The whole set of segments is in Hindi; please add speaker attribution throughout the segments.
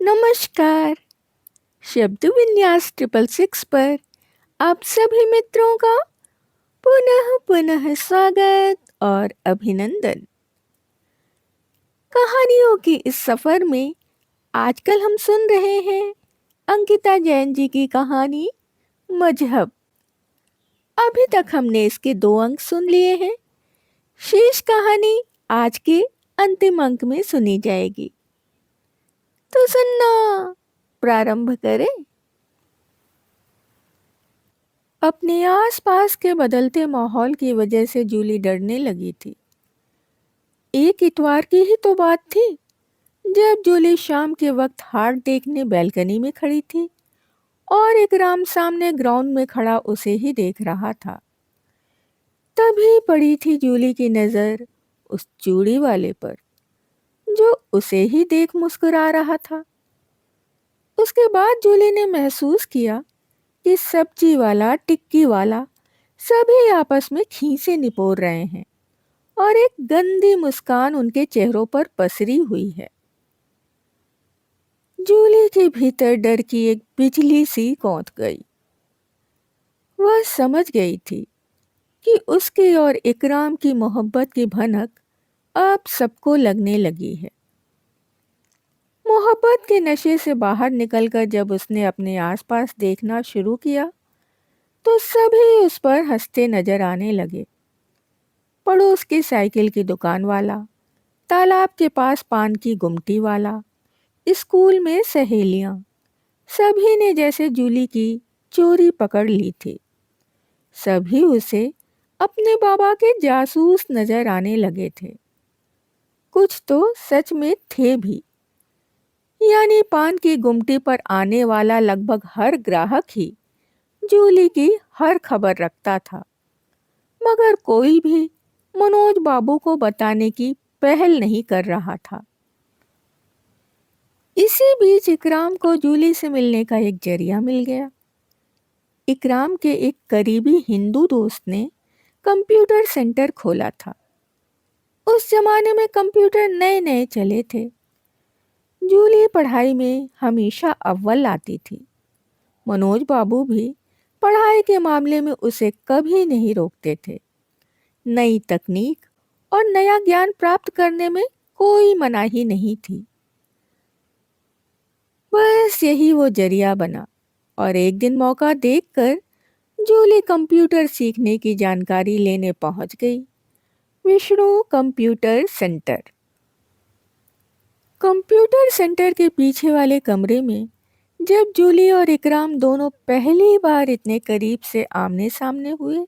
Speaker 1: नमस्कार। शब्द विन्यास 666 पर आप सभी मित्रों का पुनः पुनः स्वागत और अभिनंदन। कहानियों की इस सफर में आजकल हम सुन रहे हैं अंकिता जैन जी की कहानी मजहब। अभी तक हमने इसके 2 अंक सुन लिए हैं। शेष कहानी आज के अंतिम अंक में सुनी जाएगी। तो सुनना प्रारंभ करें। अपने आसपास के बदलते माहौल की वजह से जूली डरने लगी थी। एक इतवार की ही तो बात थी जब जूली शाम के वक्त हाट देखने बैल्कनी में खड़ी थी और इकराम सामने ग्राउंड में खड़ा उसे ही देख रहा था। तभी पड़ी थी जूली की नजर उस चूड़ी वाले पर जो उसे ही देख मुस्कुरा रहा था। उसके बाद जूली ने महसूस किया कि सब्जी वाला, टिक्की वाला सभी आपस में खीसे निपोर रहे हैं और एक गंदी मुस्कान उनके चेहरों पर पसरी हुई है। जूली के भीतर डर की एक बिजली सी कौंध गई। वह समझ गई थी कि उसकी और इकराम की मोहब्बत की भनक अब सबको लगने लगी है। मोहब्बत के नशे से बाहर निकलकर जब उसने अपने आसपास देखना शुरू किया तो सभी उस पर हंसते नजर आने लगे। पड़ोस की साइकिल की दुकान वाला, तालाब के पास पान की गुमटी वाला, स्कूल में सहेलियां, सभी ने जैसे जूली की चोरी पकड़ ली थी। सभी उसे अपने बाबा के जासूस नजर आने लगे थे। कुछ तो सच में थे भी। यानी पान की गुमटी पर आने वाला लगभग हर ग्राहक ही जूली की हर खबर रखता था, मगर कोई भी मनोज बाबू को बताने की पहल नहीं कर रहा था। इसी बीच इकराम को जूली से मिलने का एक जरिया मिल गया। इकराम के एक करीबी हिंदू दोस्त ने कंप्यूटर सेंटर खोला था। उस जमाने में कंप्यूटर नए नए चले थे। जूली पढ़ाई में हमेशा अव्वल आती थी। मनोज बाबू भी पढ़ाई के मामले में उसे कभी नहीं रोकते थे। नई तकनीक और नया ज्ञान प्राप्त करने में कोई मनाही नहीं थी। बस यही वो जरिया बना और एक दिन मौका देखकर जूली कंप्यूटर सीखने की जानकारी लेने पहुंच गई। Vishnu computer centre. Computer centre के पीछे वाले कमरे में जब जूली और इकराम दोनों पहली बार इतने करीब से आमने सामने हुए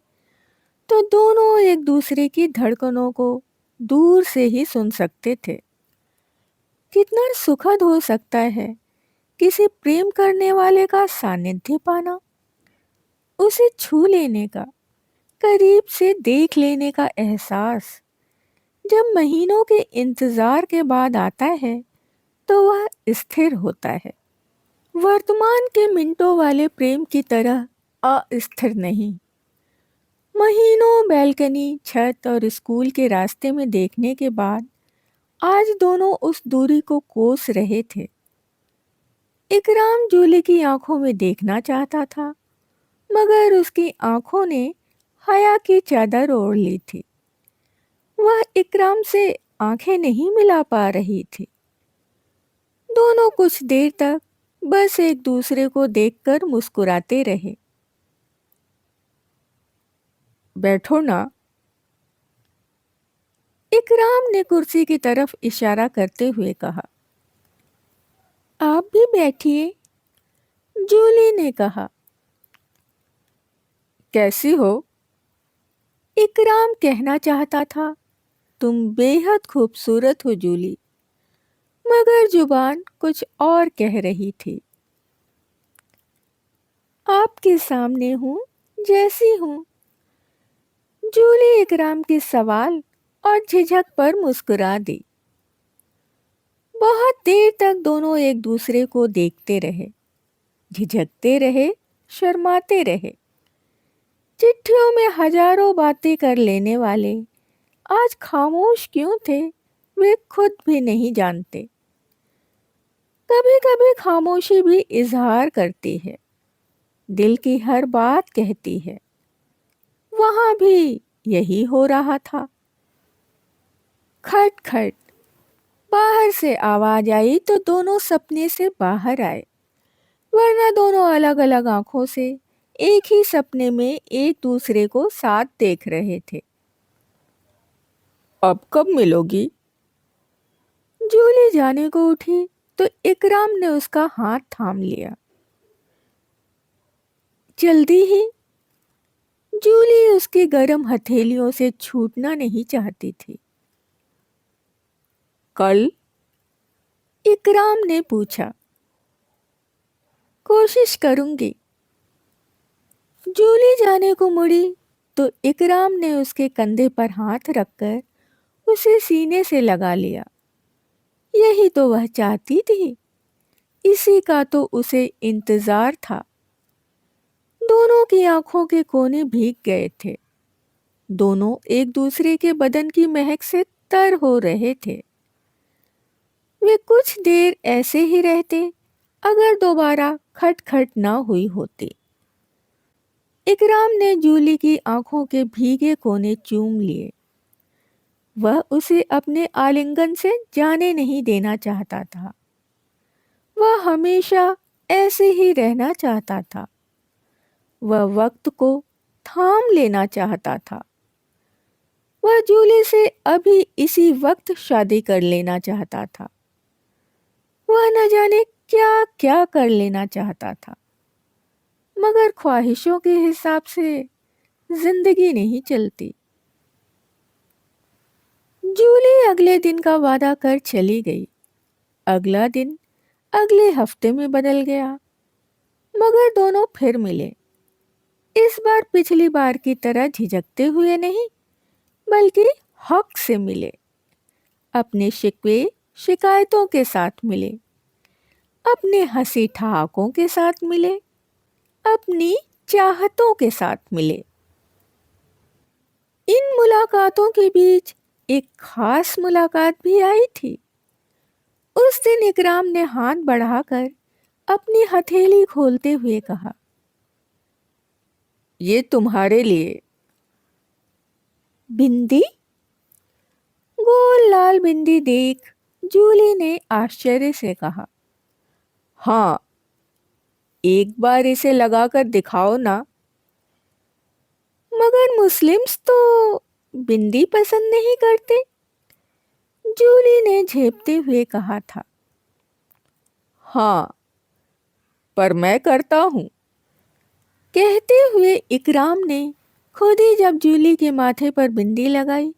Speaker 1: तो दोनों एक दूसरे की धड़कनों को दूर से ही सुन सकते थे। कितना सुखद हो सकता है किसी प्रेम करने वाले का सानिध्य पाना, उसे छू लेने का, करीब से देख लेने का एहसास जब महीनों के इंतजार के बाद आता है तो वह स्थिर होता है। वर्तमान के मिनटों वाले प्रेम की तरह अस्थिर नहीं। महीनों बैल्कनी, छत और स्कूल के रास्ते में देखने के बाद आज दोनों उस दूरी को कोस रहे थे। इकराम जूली की आंखों में देखना चाहता था, मगर उसकी आंखों ने हया की चादर ओढ़ ली थी। वह इकराम से आंखें नहीं मिला पा रही थी। दोनों कुछ देर तक बस एक दूसरे को देखकर मुस्कुराते रहे। बैठो ना, इकराम ने कुर्सी की तरफ इशारा करते हुए कहा। आप भी बैठिए, जूली ने कहा। कैसी हो? इकराम कहना चाहता था, तुम बेहद खूबसूरत हो जूली, मगर जुबान कुछ और कह रही थी। आपके सामने हूँ जैसी हूँ। जूली इकराम के सवाल और झिझक पर मुस्कुरा दी। बहुत देर तक दोनों एक दूसरे को देखते रहे, झिझकते रहे, शर्माते रहे। चिट्ठियों में हजारों बातें कर लेने वाले आज खामोश क्यों थे वे खुद भी नहीं जानते। कभी कभी खामोशी भी इजहार करती है, दिल की हर बात कहती है। वहां भी यही हो रहा था। खट खट, बाहर से आवाज आई तो दोनों सपने से बाहर आए, वरना दोनों अलग अलग आंखों से एक ही सपने में एक दूसरे को साथ देख रहे थे। अब कब मिलोगी? जूली जाने को उठी तो इकराम ने उसका हाथ थाम लिया। जल्दी ही। जूली उसकी गर्म हथेलियों से छूटना नहीं चाहती थी। कल? इकराम ने पूछा। कोशिश करूंगी। जूली जाने को मुड़ी तो इकराम ने उसके कंधे पर हाथ रखकर उसे सीने से लगा लिया। यही तो वह चाहती थी, इसी का तो उसे इंतजार था। दोनों की आंखों के कोने भीग गए थे। दोनों एक दूसरे के बदन की महक से तर हो रहे थे। वे कुछ देर ऐसे ही रहते अगर दोबारा खटखट ना हुई होती। इकराम ने जूली की आंखों के भीगे कोने चूम लिए। वह उसे अपने आलिंगन से जाने नहीं देना चाहता था। वह हमेशा ऐसे ही रहना चाहता था। वह वक्त को थाम लेना चाहता था। वह जूली से अभी इसी वक्त शादी कर लेना चाहता था। वह न जाने क्या क्या कर लेना चाहता था, मगर ख्वाहिशों के हिसाब से जिंदगी नहीं चलती। जूली अगले दिन का वादा कर चली गई। अगला दिन अगले हफ्ते में बदल गया, मगर दोनों फिर मिले। इस बार पिछली बार की तरह झिझकते हुए नहीं, बल्कि हक से मिले। अपने शिकवे शिकायतों के साथ मिले, अपने हंसी ठहाकों के साथ मिले, अपनी चाहतों के साथ मिले। इन मुलाकातों के बीच एक खास मुलाकात भी आई थी। उस दिन इकराम ने हाथ बढ़ाकर अपनी हथेली खोलते हुए कहा, ये तुम्हारे लिए। बिंदी? गोल लाल बिंदी देख जूली ने आश्चर्य से कहा, हाँ, एक बार इसे लगाकर दिखाओ ना। मगर मुस्लिम्स तो बिंदी पसंद नहीं करते, जूली ने झेपते हुए कहा था। हाँ, पर मैं करता हूँ। कहते हुए इकराम ने खुद ही जब जूली के माथे पर बिंदी लगाई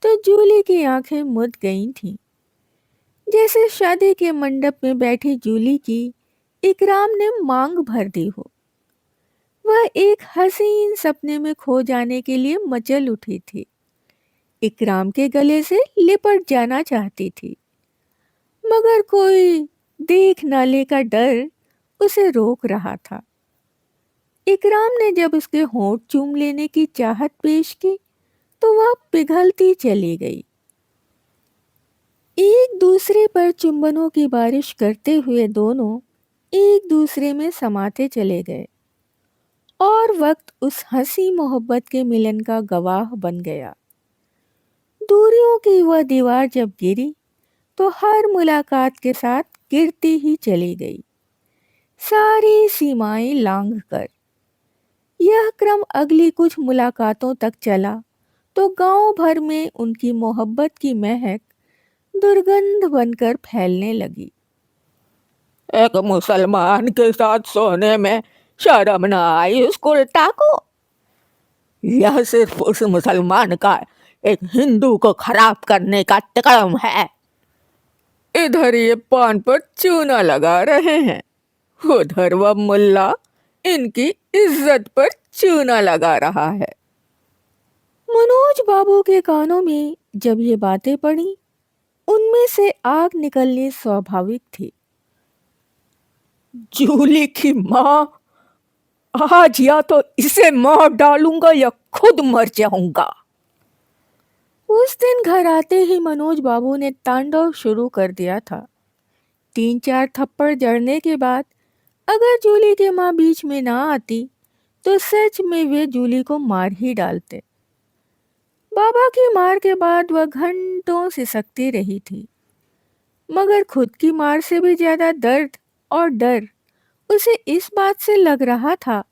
Speaker 1: तो जूली की आंखें मुद गई थीं। जैसे शादी के मंडप में बैठी जूली की इकराम ने मांग भर दी हो। वह एक हसीन सपने में खो जाने के लिए मचल उठी थी। इकराम के गले से लिपट जाना चाहती थी, मगर कोई देख नाले का डर उसे रोक रहा था। इकराम ने जब उसके होंठ चूम लेने की चाहत पेश की तो वह पिघलती चली गई। एक दूसरे पर चुंबनों की बारिश करते हुए दोनों एक दूसरे में समाते चले गए और वक्त उस हंसी मोहब्बत के मिलन का गवाह बन गया। दूरियों की वह दीवार जब गिरी तो हर मुलाकात के साथ गिरती ही चली गई, सारी सीमाएं लांघ कर। यह क्रम अगली कुछ मुलाकातों तक चला तो गांव भर में उनकी मोहब्बत की महक दुर्गंध बनकर फैलने लगी। एक मुसलमान के साथ सोने में शर्म न आई उस कुर्ता को? यह सिर्फ उस मुसलमान का एक हिंदू को खराब करने का तकड़म है। इधर ये पान पर चूना लगा रहे हैं, उधर वह मुल्ला इनकी इज्जत पर चूना लगा रहा है। मनोज बाबू के कानों में जब ये बातें पड़ी, उनमें से आग निकलनी स्वाभाविक थी। जूली की माँ, आज या तो इसे मार डालूंगा या खुद मर जाऊंगा। उस दिन घर आते ही मनोज बाबू ने तांडव शुरू कर दिया था। 3-4 थप्पड़ जड़ने के बाद अगर जूली की माँ बीच में ना आती तो सच में वे जूली को मार ही डालते। बाबा की मार के बाद वह घंटों सिसकती रही थी, मगर खुद की मार से भी ज्यादा दर्द और डर उसे इस बात से लग रहा था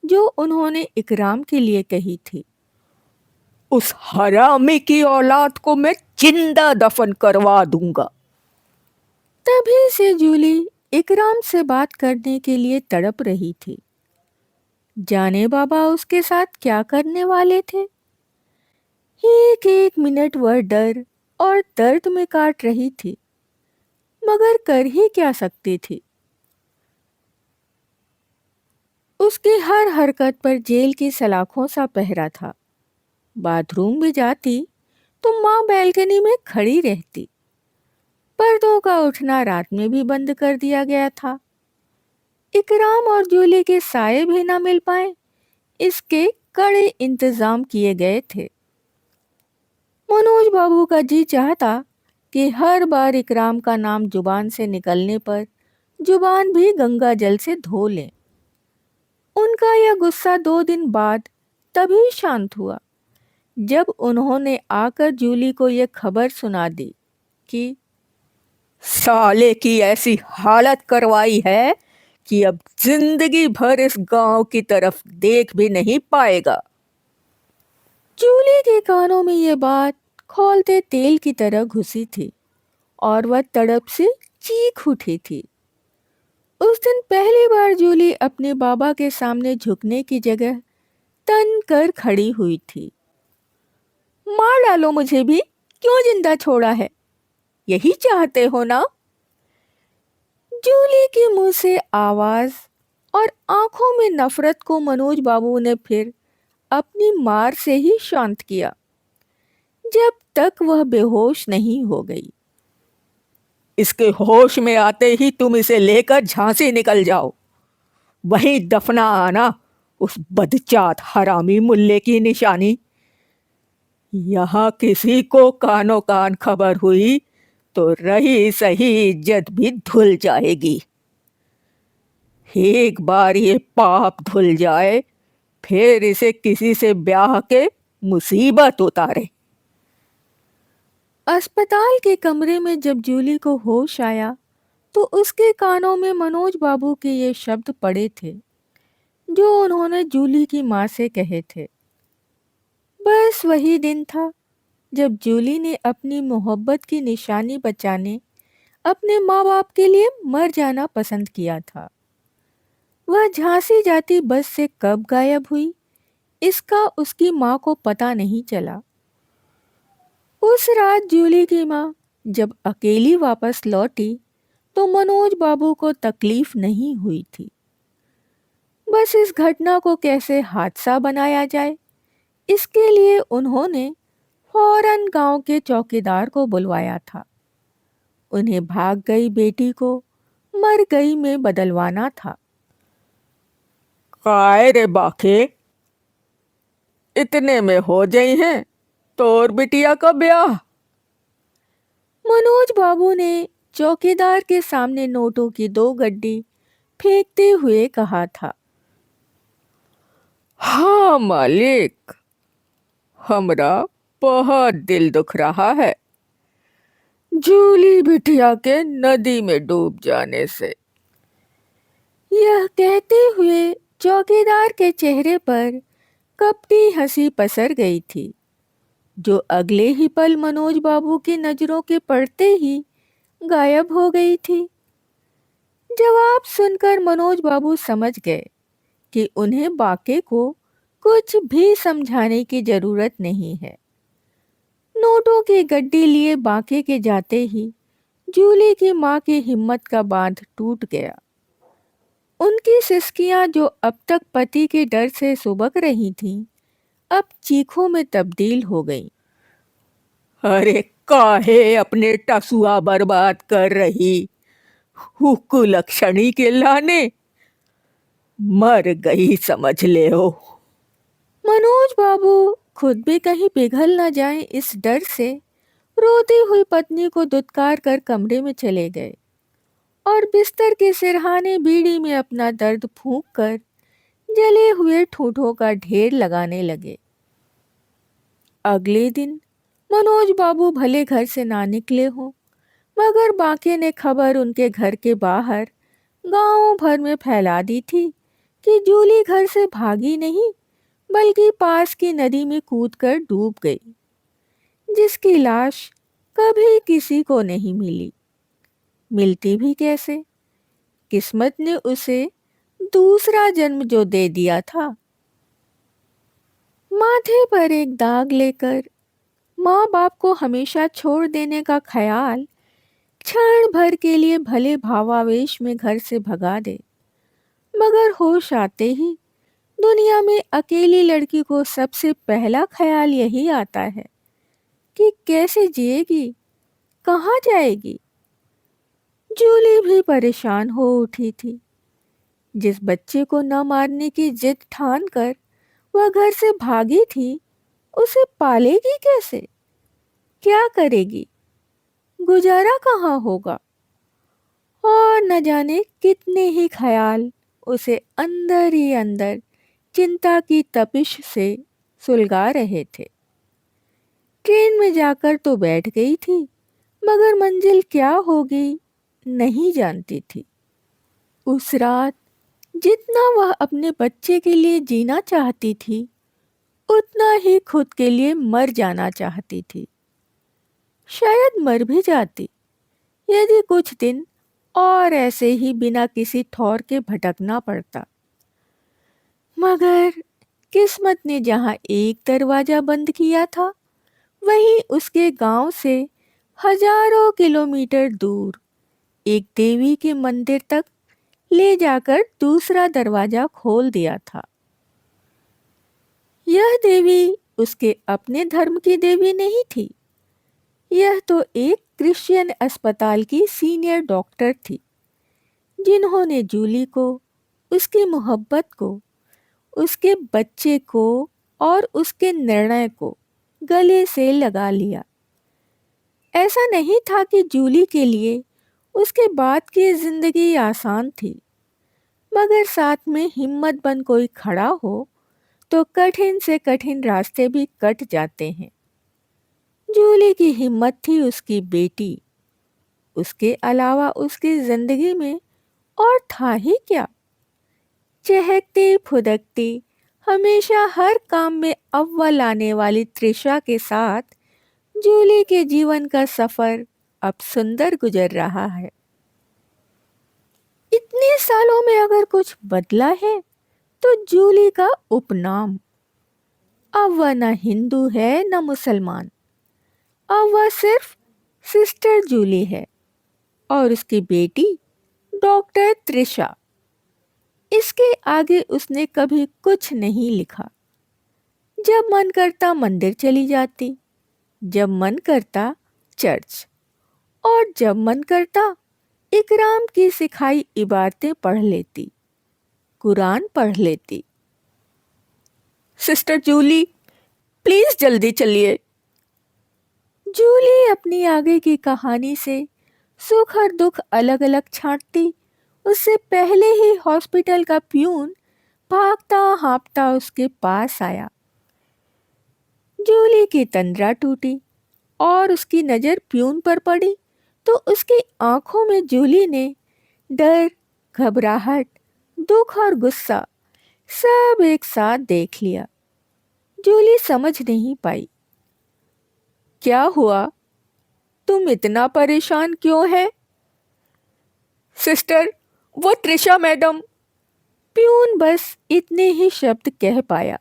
Speaker 1: जो उन्होंने इकराम के लिए कही थी।
Speaker 2: उस हरामी की औलाद को मैं जिंदा दफन करवा दूंगा।
Speaker 1: तभी से जूली इकराम से बात करने के लिए तड़प रही थी। जाने बाबा उसके साथ क्या करने वाले थे। एक एक मिनट वह डर और दर्द में काट रही थी, मगर कर ही क्या सकती थी। उसकी हर हरकत पर जेल की सलाखों सा पहरा था। बाथरूम भी जाती तो माँ बैल्कनी में खड़ी रहती। पर्दों का उठना रात में भी बंद कर दिया गया था। इकराम और जूली के साए भी ना मिल पाए, इसके कड़े इंतजाम किए गए थे। मनोज बाबू का जी चाहता कि हर बार इकराम का नाम जुबान से निकलने पर जुबान भी गंगा जल से धो लें। उनका यह गुस्सा 2 दिन बाद तभी शांत हुआ जब उन्होंने आकर जूली को यह खबर सुना दी कि
Speaker 2: साले की ऐसी हालत करवाई है कि अब जिंदगी भर इस गांव की तरफ देख भी नहीं पाएगा।
Speaker 1: जूली के कानों में यह बात खौलते तेल की तरह घुसी थी और वह तड़प से चीख उठी थी। उस दिन पहली बार जूली अपने बाबा के सामने झुकने की जगह तन कर खड़ी हुई थी। मार डालो मुझे भी, क्यों जिंदा छोड़ा है, यही चाहते हो ना? जूली के मुंह से आवाज और आंखों में नफरत को मनोज बाबू ने फिर अपनी मार से ही शांत किया, जब तक वह बेहोश नहीं हो गई।
Speaker 2: इसके होश में आते ही तुम इसे लेकर झांसी निकल जाओ, वहीं दफना आना उस बदचात हरामी मुल्ले की निशानी। यहाँ किसी को कानो कान खबर हुई तो रही सही इज्जत भी धुल जाएगी। एक बार ये पाप धुल जाए, फिर इसे किसी से ब्याह के मुसीबत उतारे।
Speaker 1: अस्पताल के कमरे में जब जूली को होश आया तो उसके कानों में मनोज बाबू के ये शब्द पड़े थे जो उन्होंने जूली की माँ से कहे थे। बस वही दिन था जब जूली ने अपनी मोहब्बत की निशानी बचाने अपने माँ बाप के लिए मर जाना पसंद किया था। वह झांसी जाती बस से कब गायब हुई, इसका उसकी माँ को पता नहीं चला। उस रात जूली की माँ जब अकेली वापस लौटी तो मनोज बाबू को तकलीफ नहीं हुई थी। बस इस घटना को कैसे हादसा बनाया जाए, इसके लिए उन्होंने फौरन गांव के चौकीदार को बुलवाया था। उन्हें भाग गई बेटी को मर गई में बदलवाना था।
Speaker 2: काय रे बाके, इतने में हो जाई हैं तोर बिटिया का ब्याह।
Speaker 1: मनोज बाबू ने चौकीदार के सामने नोटों की 2 गड्डी फेंकते हुए कहा था।
Speaker 2: हाँ मालिक, हमरा बहुत दिल दुख रहा है जूली बिटिया के नदी में डूब जाने से।
Speaker 1: यह कहते हुए चौकीदार के चेहरे पर कपटी हंसी पसर गई थी, जो अगले ही पल मनोज बाबू की नजरों के पड़ते ही गायब हो गई थी। जवाब सुनकर मनोज बाबू समझ गए कि उन्हें बाके को कुछ भी समझाने की जरूरत नहीं है। नोटों की गड्डी लिए बाके के जाते ही जूली की माँ की हिम्मत का बांध टूट गया। उनकी सिसकियां जो अब तक पति के डर से सुबक रही थीं, अब चीखों में तब्दील हो गईं।
Speaker 2: अरे काहे अपने टसुआ बर्बाद कर रही, कुलक्षणी के लाने, मर गई समझ ले हो।
Speaker 1: मनोज बाबू खुद भी कहीं पिघल न जाए इस डर से रोती हुई पत्नी को दुत्कार कर कमरे में चले गए और बिस्तर के सिरहाने बीड़ी में अपना दर्द फूंक कर जले हुए ठूठों का ढेर लगाने लगे। अगले दिन मनोज बाबू भले घर से ना निकले हों, मगर बाके ने खबर उनके घर के बाहर गांव भर में फैला दी थी कि जूली घर से भागी नहीं, बल्कि पास की नदी में कूदकर डूब गई, जिसकी लाश कभी किसी को नहीं मिली। मिलती भी कैसे? किस्मत ने उसे दूसरा जन्म जो दे दिया था। माथे पर एक दाग लेकर माँ बाप को हमेशा छोड़ देने का ख्याल क्षण भर के लिए भले भावावेश में घर से भगा दे, मगर होश आते ही दुनिया में अकेली लड़की को सबसे पहला ख्याल यही आता है कि कैसे जिएगी, कहाँ जाएगी। जूली भी परेशान हो उठी थी। जिस बच्चे को न मारने की जिद ठान कर वह घर से भागी थी, उसे पालेगी कैसे? क्या करेगी? गुजारा कहाँ होगा? और न जाने कितने ही ख्याल उसे अंदर ही अंदर चिंता की तपिश से सुलगा रहे थे। ट्रेन में जाकर तो बैठ गई थी, मगर मंजिल क्या होगी नहीं जानती थी। उस रात जितना वह अपने बच्चे के लिए जीना चाहती थी, उतना ही खुद के लिए मर जाना चाहती थी। शायद मर भी जाती यदि कुछ दिन और ऐसे ही बिना किसी ठौर के भटकना पड़ता। मगर किस्मत ने जहां एक दरवाजा बंद किया था, वहीं उसके गांव से हजारों किलोमीटर दूर एक देवी के मंदिर तक ले जाकर दूसरा दरवाजा खोल दिया था। यह देवी उसके अपने धर्म की देवी नहीं थी। यह तो एक क्रिश्चियन अस्पताल की सीनियर डॉक्टर थी, जिन्होंने जूली को, उसकी मोहब्बत को, उसके बच्चे को और उसके निर्णय को गले से लगा लिया। ऐसा नहीं था कि जूली के लिए उसके बाद की जिंदगी आसान थी, मगर साथ में हिम्मत बन कोई खड़ा हो तो कठिन से कठिन रास्ते भी कट जाते हैं। जूली की हिम्मत थी उसकी बेटी, उसके अलावा उसकी जिंदगी में और था ही क्या। चहकती फुदकती, हमेशा हर काम में अव्वल आने वाली त्रिशा के साथ जूली के जीवन का सफर अब सुंदर गुजर रहा है। इतने सालों में अगर कुछ बदला है तो जूली का उपनाम। अब वह न हिंदू है न मुसलमान, अब वह सिर्फ सिस्टर जूली है और उसकी बेटी डॉक्टर त्रिशा। इसके आगे उसने कभी कुछ नहीं लिखा। जब मन करता मंदिर चली जाती, जब मन करता चर्च, और जब मन करता इकराम की सिखाई इबारतें पढ़ लेती, कुरान पढ़ लेती।
Speaker 2: सिस्टर जूली, प्लीज जल्दी चलिए।
Speaker 1: जूली अपनी आगे की कहानी से सुख और दुख अलग अलग छांटती, उससे पहले ही हॉस्पिटल का प्यून भागता हाँफता उसके पास आया। जूली की तंद्रा टूटी और उसकी नज़र प्यून पर पड़ी तो उसकी आंखों में जूली ने डर, घबराहट, दुख और गुस्सा सब एक साथ देख लिया। जूली समझ नहीं पाई।
Speaker 2: क्या हुआ? तुम इतना परेशान क्यों है? सिस्टर, वो त्रिशा मैडम।
Speaker 1: प्यून बस इतने ही शब्द कह पाया।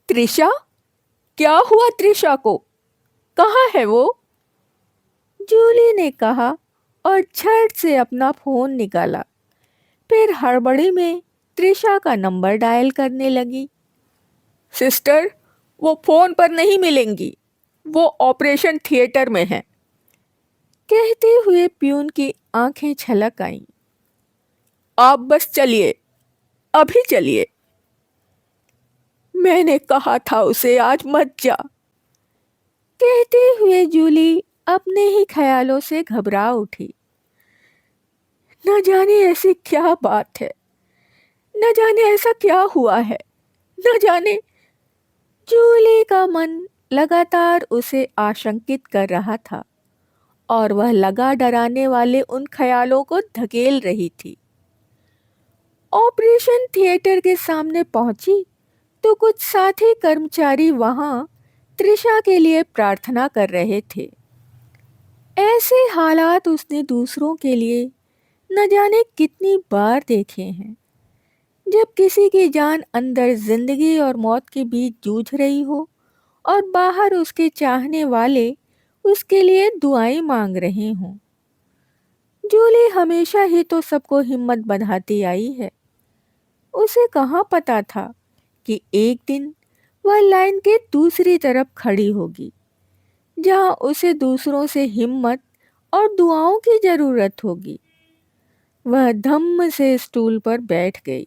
Speaker 2: त्रिशा? क्या हुआ त्रिशा को? कहाँ है वो?
Speaker 1: जूली ने कहा और झट से अपना फोन निकाला। फिर हड़बड़ी में त्रिशा का नंबर डायल करने लगी।
Speaker 2: सिस्टर, वो फोन पर नहीं मिलेंगी, वो ऑपरेशन थिएटर में है।
Speaker 1: कहते हुए प्यून की आंखें छलक आईं।
Speaker 2: आप बस चलिए, अभी चलिए। मैंने कहा था उसे आज मत जा।
Speaker 1: कहते हुए जूली अपने ही ख्यालों से घबरा उठी। न जाने ऐसी क्या बात है, न जाने ऐसा क्या हुआ है, न जाने। जूली का मन लगातार उसे आशंकित कर रहा था और वह लगा डराने वाले उन ख्यालों को धकेल रही थी। ऑपरेशन थिएटर के सामने पहुंची तो कुछ साथी कर्मचारी वहां त्रिशा के लिए प्रार्थना कर रहे थे। ऐसे हालात उसने दूसरों के लिए न जाने कितनी बार देखे हैं, जब किसी की जान अंदर जिंदगी और मौत के बीच जूझ रही हो और बाहर उसके चाहने वाले उसके लिए दुआएं मांग रहे हों। जूली हमेशा ही तो सबको हिम्मत बंधाती आई है। उसे कहाँ पता था कि एक दिन वह लाइन के दूसरी तरफ खड़ी होगी, जहाँ उसे दूसरों से हिम्मत और दुआओं की जरूरत होगी। वह धम्म से स्टूल पर बैठ गई,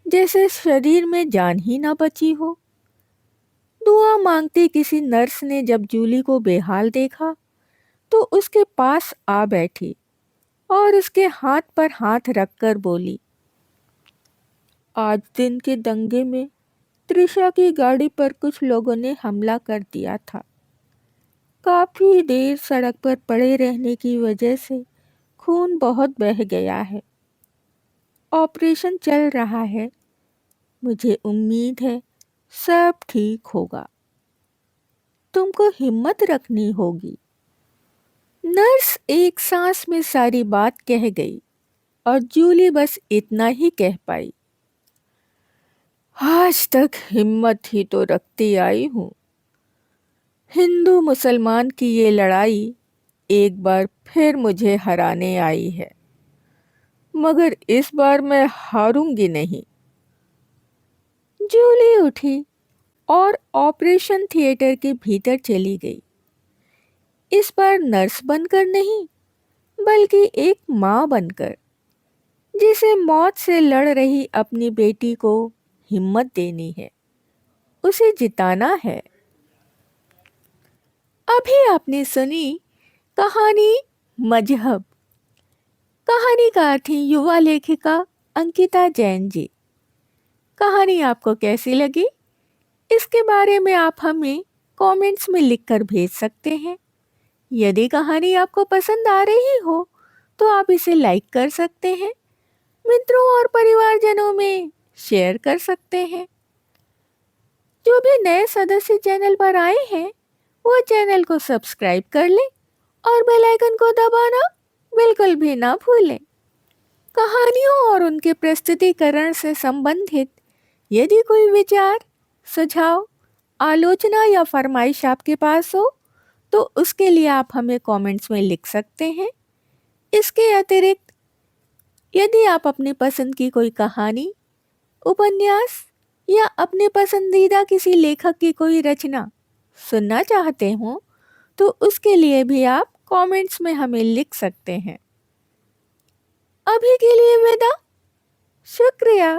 Speaker 1: जैसे शरीर में जान ही ना बची हो। दुआ मांगती किसी नर्स ने जब जूली को बेहाल देखा तो उसके पास आ बैठी और उसके हाथ पर हाथ रखकर बोली, आज दिन के दंगे में त्रिशा की गाड़ी पर कुछ लोगों ने हमला कर दिया था। काफी देर सड़क पर पड़े रहने की वजह से खून बहुत बह गया है। ऑपरेशन चल रहा है। मुझे उम्मीद है सब ठीक होगा। तुमको हिम्मत रखनी होगी। नर्स एक सांस में सारी बात कह गई और जूली बस इतना ही कह पाई, आज तक हिम्मत ही तो रखती आई हूँ। हिंदू मुसलमान की ये लड़ाई एक बार फिर मुझे हराने आई है, मगर इस बार मैं हारूंगी नहीं। जूली उठी और ऑपरेशन थिएटर के भीतर चली गई। इस बार नर्स बनकर नहीं, बल्कि एक माँ बनकर, जिसे मौत से लड़ रही अपनी बेटी को हिम्मत देनी है, उसे जिताना है। अभी आपने सुनी कहानी मजहब। कहानीकार थी युवा लेखिका अंकिता जैन जी। कहानी आपको कैसी लगी, इसके बारे में आप हमें कमेंट्स में लिखकर भेज सकते हैं। यदि कहानी आपको पसंद आ रही हो तो आप इसे लाइक कर सकते हैं, मित्रों और परिवारजनों में शेयर कर सकते हैं। जो भी नए सदस्य चैनल पर आए हैं वो चैनल को सब्सक्राइब कर लें और बेल आइकन को दबाना बिल्कुल भी ना भूलें। कहानियों और उनके प्रस्तुतिकरण से संबंधित यदि कोई विचार, सुझाव, आलोचना या फरमाइश आपके पास हो तो उसके लिए आप हमें कमेंट्स में लिख सकते हैं। इसके अतिरिक्त यदि आप अपनी पसंद की कोई कहानी, उपन्यास या अपने पसंदीदा किसी लेखक की कोई रचना सुनना चाहते हो तो उसके लिए भी आप कमेंट्स में हमें लिख सकते हैं। अभी के लिए विदा। शुक्रिया।